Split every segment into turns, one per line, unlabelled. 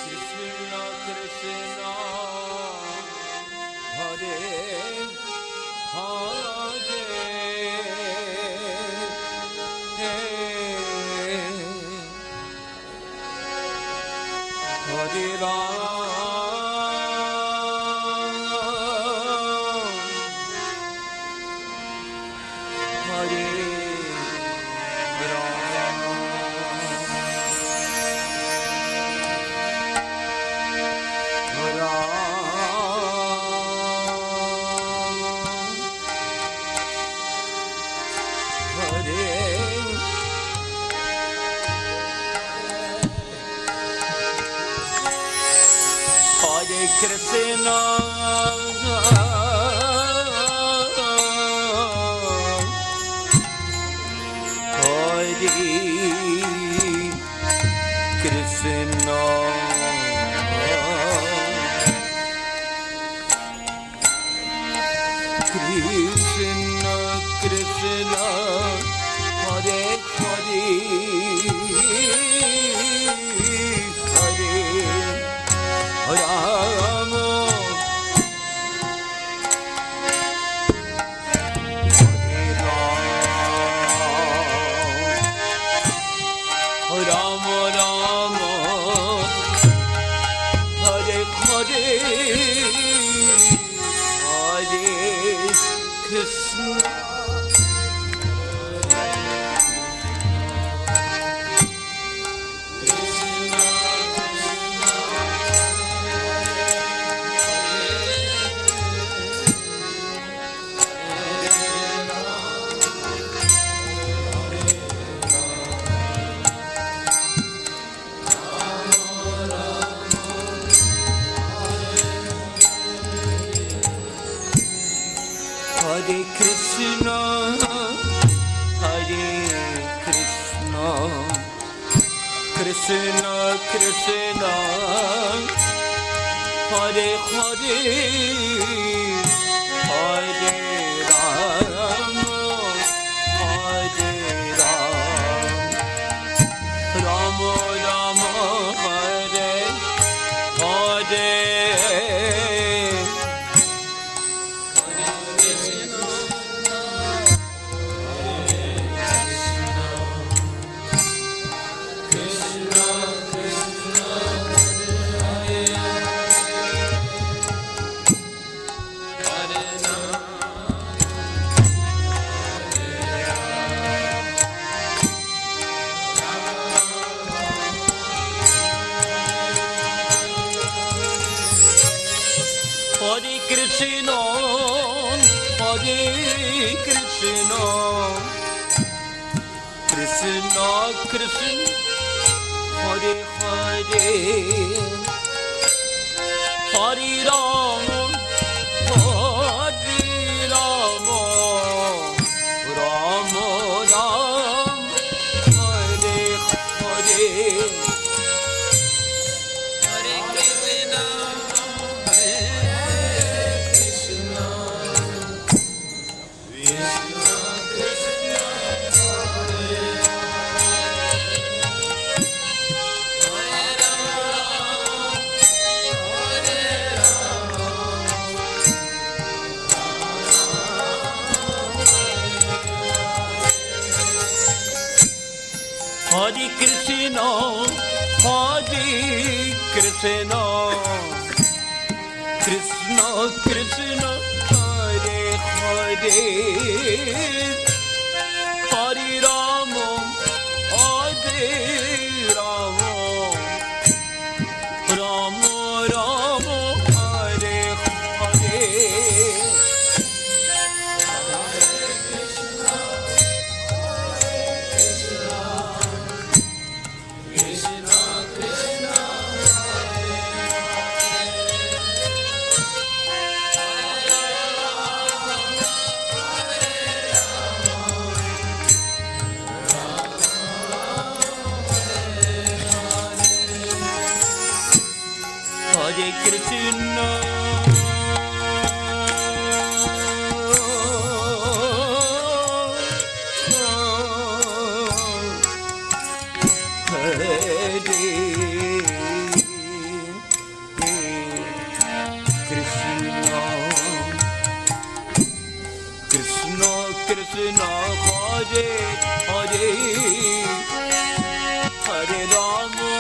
Krishna Krishna Hare Hare Hare Krishna Hare Krishna Krishna Krishna Hare Hare Rama Rama Rama Hare Hare Hare Krishna Hare Krishna Krishna Krishna Hare Hare Hare Rama Hare Rama Rama Hare Hare Hare Krishna Krishna Krishna Hare Hare Hare Rama Rama Rama Hare Hare Hare Krishna Krishna Krishna Hare Hare Hare Rama Rama Rama Hare Hare Hare Krishna Hare Hare Hare Hare Rama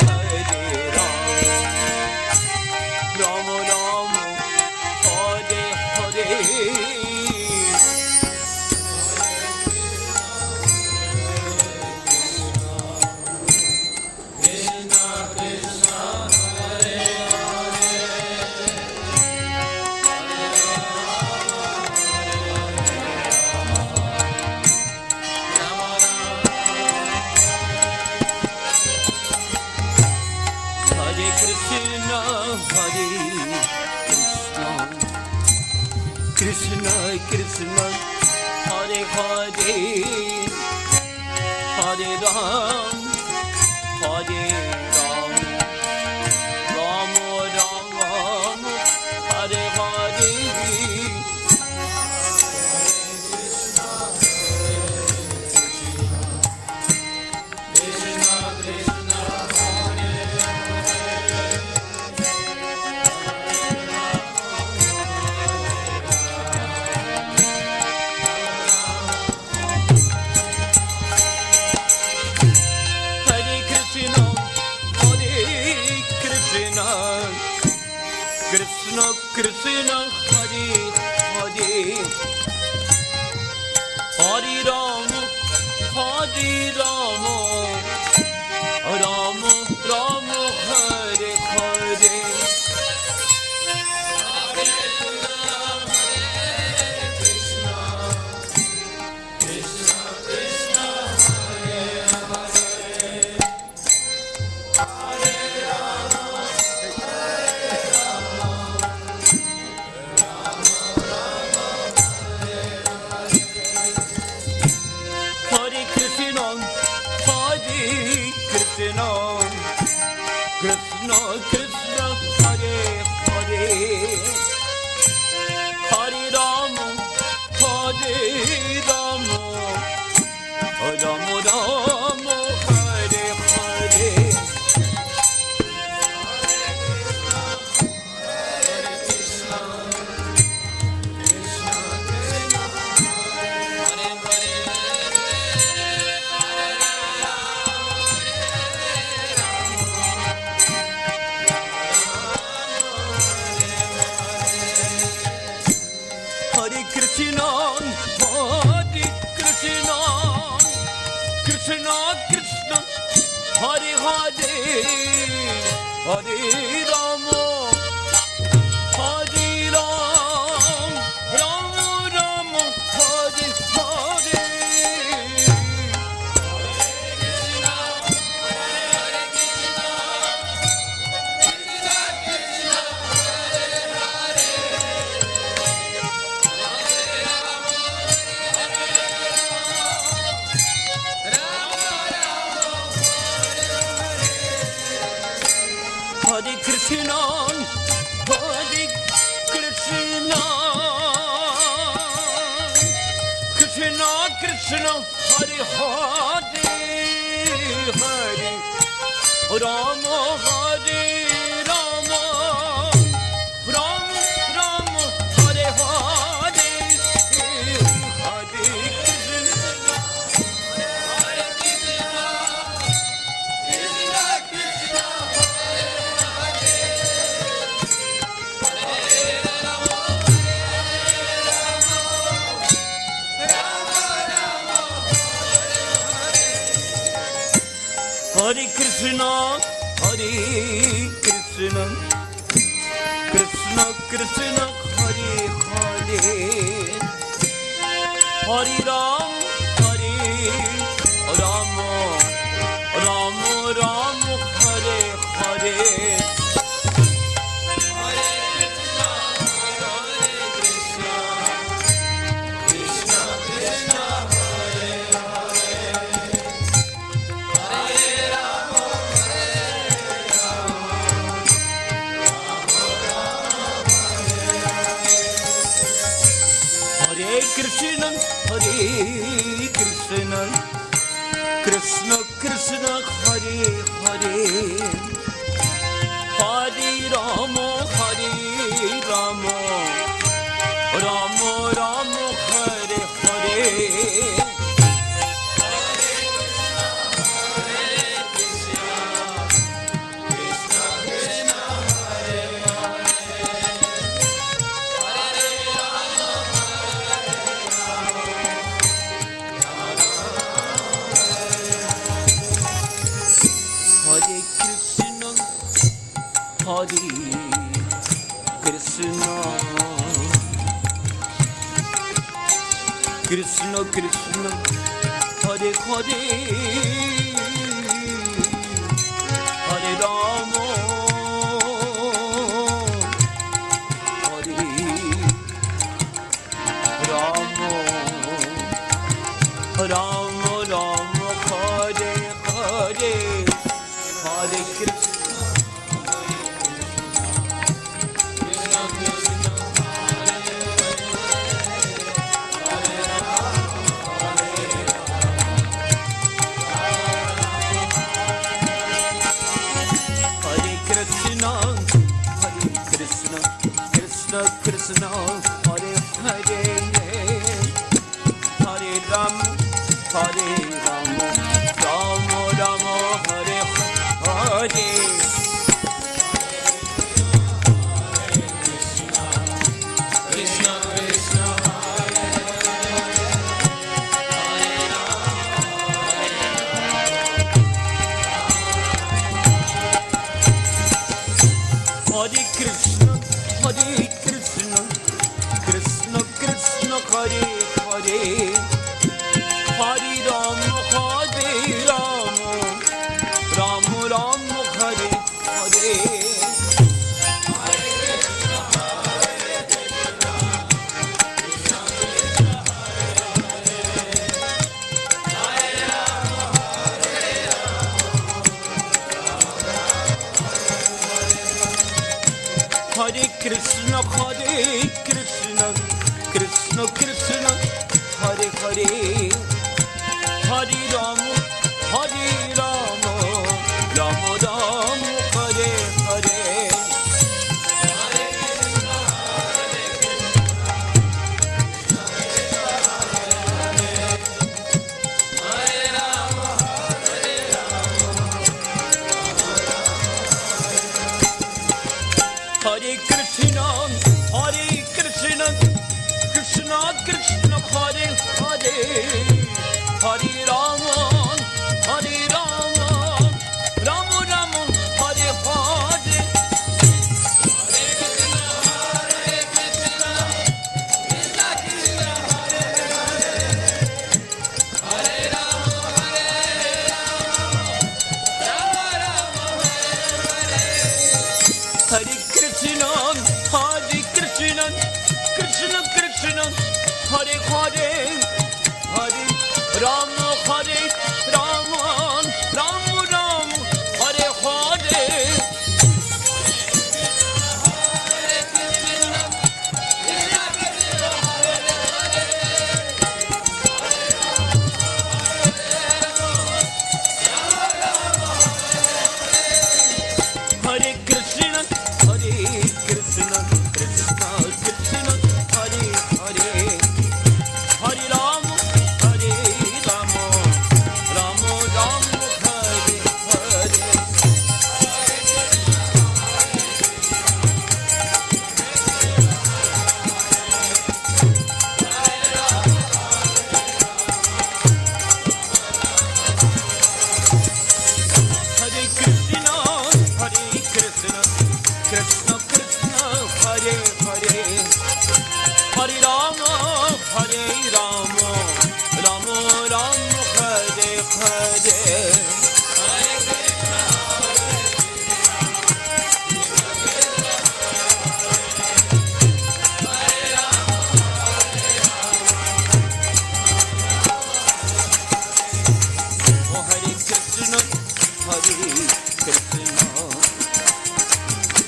Hare Rama Rama Rama Hare Hare Krishna Krishna Hare Hare Hare Ram Hare Ram Ram Ram Hare Hare Krishna Krishna Hare Hare Hare Rama Hare Rama Rama Rama Hare Hare Krishna Krishna Hare Hare Hare Rama Hare Rama Rama Rama Hare Hare Krishna Krishna Krishna Hare Hare Hare Rama Hare Ram Rama Rama Hare Hare Hare Krishna, Hare Krishna, Krishna Krishna, Hare Hare, Hare Rama, Hare Rama, Rama Rama, Hare Hare, Hare Krishna, Hare Krishna, Krishna Krishna. Hare Krishna, Hare Krishna, Krishna Krishna, Hare Hare, Hare Ram, Hare Rama, Rama Rama, Hare Hare. Krishna, Hare Krishna, Krishna Krishna, Hare Hare, Hare Rama, Hare Rama, Rama Rama, Hare Hare. Hare Krishna Krishna Krishna Hare Hare Hare Rama Hare Rama Rama Rama Hare Hare Hare Krishna Krishna Hare Hare Hare Ram Hare Ram Ram Ram Hare Hare Krishna Krishna Hare Krishna Hare Krishna Krishna Krishna Hare Hare Hare Rama Hare Rama Rama Rama Hare Hare Hare Krishna Krishna Krishna Hare Hare Hare Rama Hare Rama Rama Rama Hare Hare Hare Krishna Krishna Krishna Hare Hare Hare Rama Hare Rama Rama Rama Hare Hare Hare Krishna Krishna Krishna Hare Hare Hare Rama Hare Rama Rama Rama Hare Hare Hare Krishna Krishna Krishna Hare Hare Hare Rama Hare Rama Rama Rama Hare Hare Hare Krishna Krishna Krishna Hare Hare Hare Rama Hare Rama Rama Rama Hare Hare Oh Hare Krishna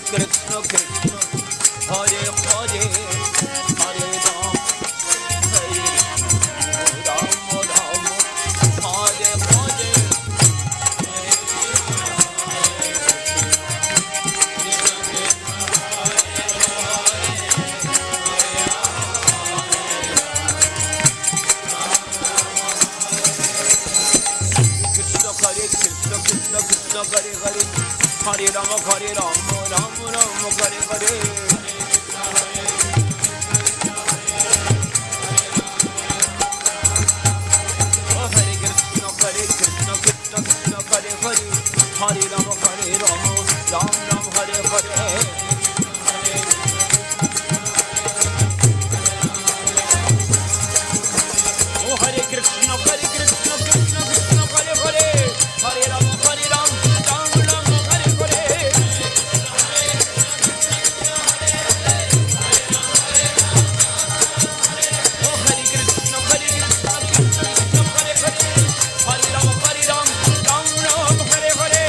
Krishna Krishna Hare Hare Hare Ram Hare Rama Rama Hare Hare Krishna Hare Hare Hare Rama Rama Rama Hare Hare Oh Hare Krishna Krishna Krishna Hare Hare Hare Rama Rama Ram Ram Hare Hare Oh Hare Krishna Krishna Krishna Hare Hare Hare Ram Ram Ram Hare Hare Oh Hare Krishna Krishna Krishna Hare Hare Hare Ram Ram Ram Hare Hare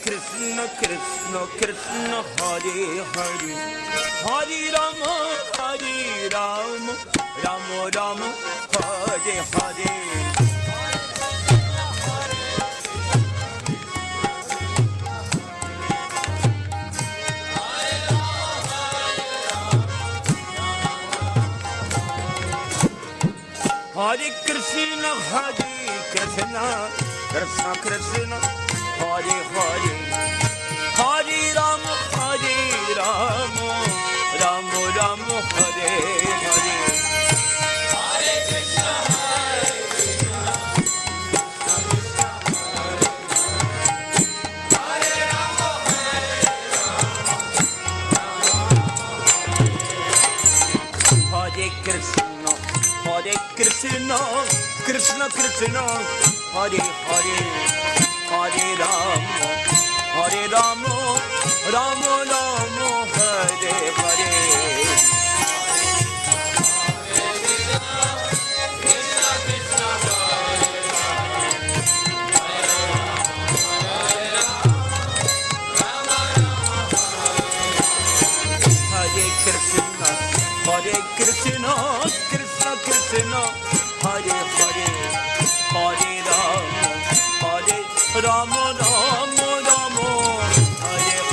Krishna Krishna Krishna Hare Hare Hare Rama Rama Rama Hare Hare Hare Krishna Krishna Krishna Hare Hare Hare Rama Rama Rama Hare Hare Hare Krishna Hare Rama Hare Krishna Krishna Krishna Krishna Hare Hare Hare Rama Rama Rama Hare Hare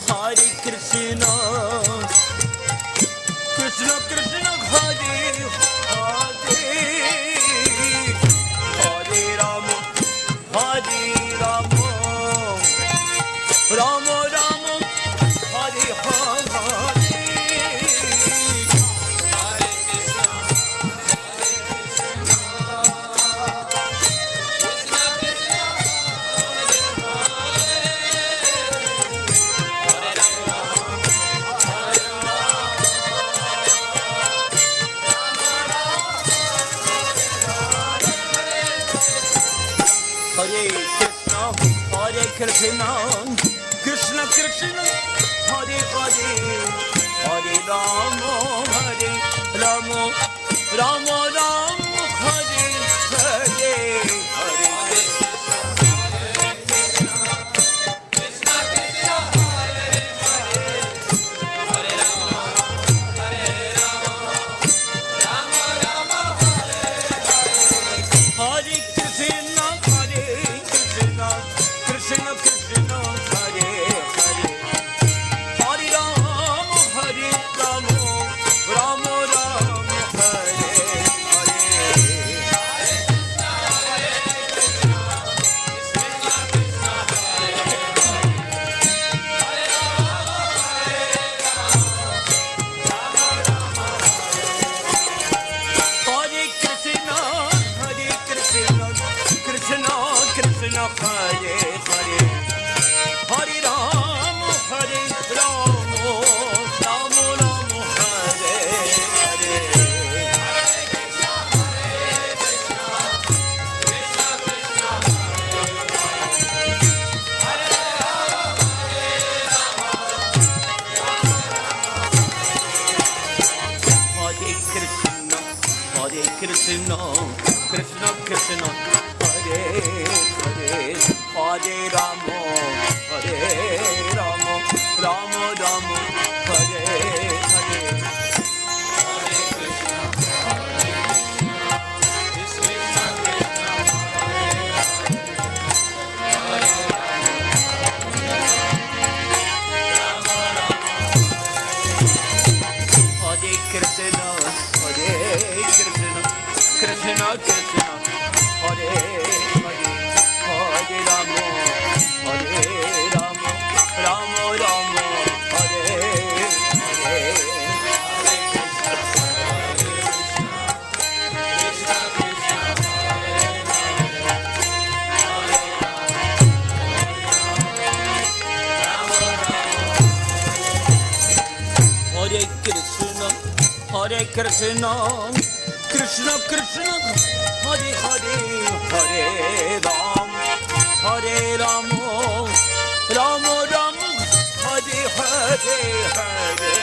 Hare Krishna Krishna Krishna Hare Hare Hare Rama Rama Rama Hare Hare Hare Krishna Krishna Krishna Hare Hare Hare Rama Rama Rama Hare Hare Krishna Krishna Krishna Hare Hare Hare Rama Rama Rama Hare Hare Hare Krishna Krishna Hare Hare Hare Rama Rama Rama Hare Hare Krishna Krishna Krishna Hare Hare Hare Rama Rama Rama Hare Hare Krishna Hare Hare Hare Rama Rama Rama Hare Hare Krishna Krishna Krishna Hare Hare Hare Rama Rama Rama Hare Hare Krishna Krishna Hare Hare Hare Rama Rama Rama Hare Hare Hare Krishna Krishna Krishna Hare Hare Hare Ram Hare Ram Ram Ram Hare Hare Hare